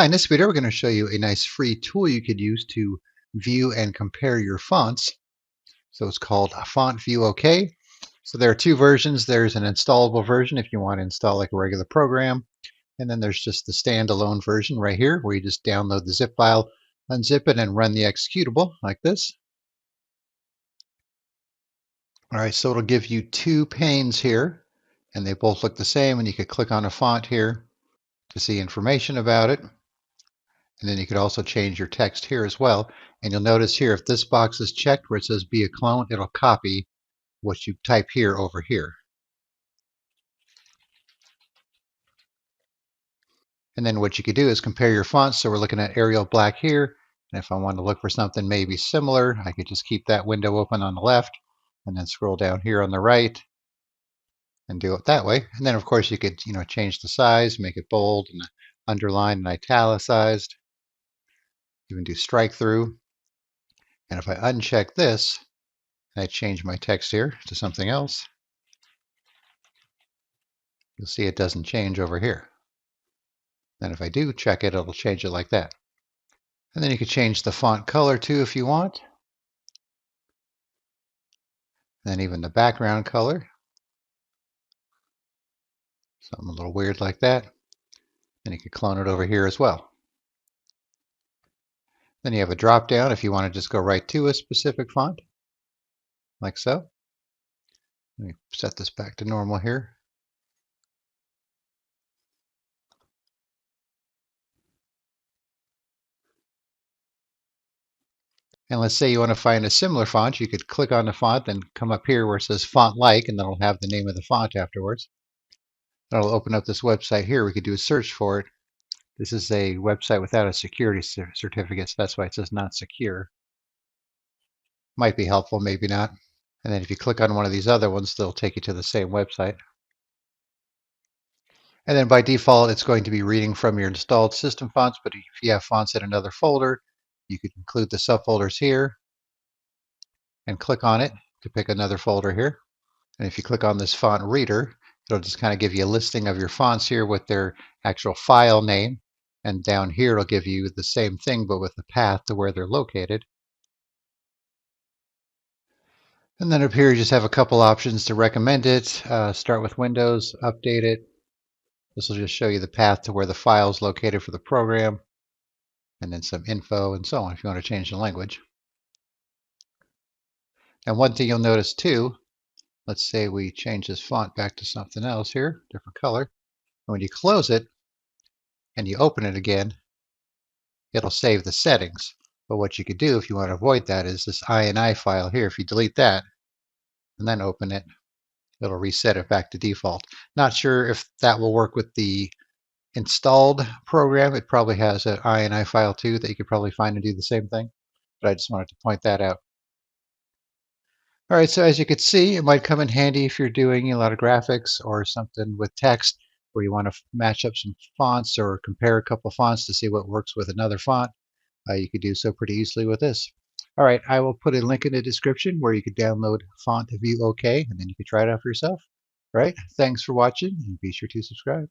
Hi, in this video we're going to show you a nice free tool you could use to view and compare your fonts. So it's called Font View OK. So there are two versions. There's an installable version if you want to install like a regular program. And then there's just the standalone version right here where you just download the zip file, unzip it, and run the executable like this. All right, so it'll give you two panes here, and they both look the same. And you could click on a font here to see information about it. And then you could also change your text here as well. And you'll notice here, if this box is checked where it says be a clone, it'll copy what you type here over here. And then what you could do is compare your fonts. So we're looking at Arial Black here. And if I want to look for something maybe similar, I could just keep that window open on the left and then scroll down here on the right and do it that way. And then of course you could, change the size, make it bold and underline and italicized, even do strike through. And if I uncheck this, I change my text here to something else, you'll see it doesn't change over here. Then if I do check it, it'll change it like that. And then you can change the font color too if you want. Then even the background color. Something a little weird like that. And you can clone it over here as well. Then you have a drop down if you want to just go right to a specific font, like so. Let me set this back to normal here. And let's say you want to find a similar font, you could click on the font and come up here where it says font like, and then it'll have the name of the font afterwards. That'll open up this website here. We could do a search for it. This is a website without a security certificate, so that's why it says not secure. Might be helpful, maybe not. And then if you click on one of these other ones, they'll take you to the same website. And then by default, it's going to be reading from your installed system fonts, but if you have fonts in another folder, you could include the subfolders here and click on it to pick another folder here. And if you click on this font reader, it'll just kind of give you a listing of your fonts here with their actual file name. And down here, it'll give you the same thing, but with the path to where they're located. And then up here, you just have a couple options to recommend it. Start with Windows, update it. This will just show you the path to where the file is located for the program, and then some info and so on if you want to change the language. And one thing you'll notice too, let's say we change this font back to something else here, different color. And when you close it and you open it again, it'll save the settings. But what you could do if you want to avoid that is this INI file here. If you delete that and then open it, it'll reset it back to default. Not sure if that will work with the installed program. It probably has an INI file too that you could probably find and do the same thing. But I just wanted to point that out. All right, so as you can see, it might come in handy if you're doing a lot of graphics or something with text where you want to match up some fonts or compare a couple fonts to see what works with another font. You could do so pretty easily with this. All right, I will put a link in the description where you could download Font View OK, and then you can try it out for yourself. All right, thanks for watching, and be sure to subscribe.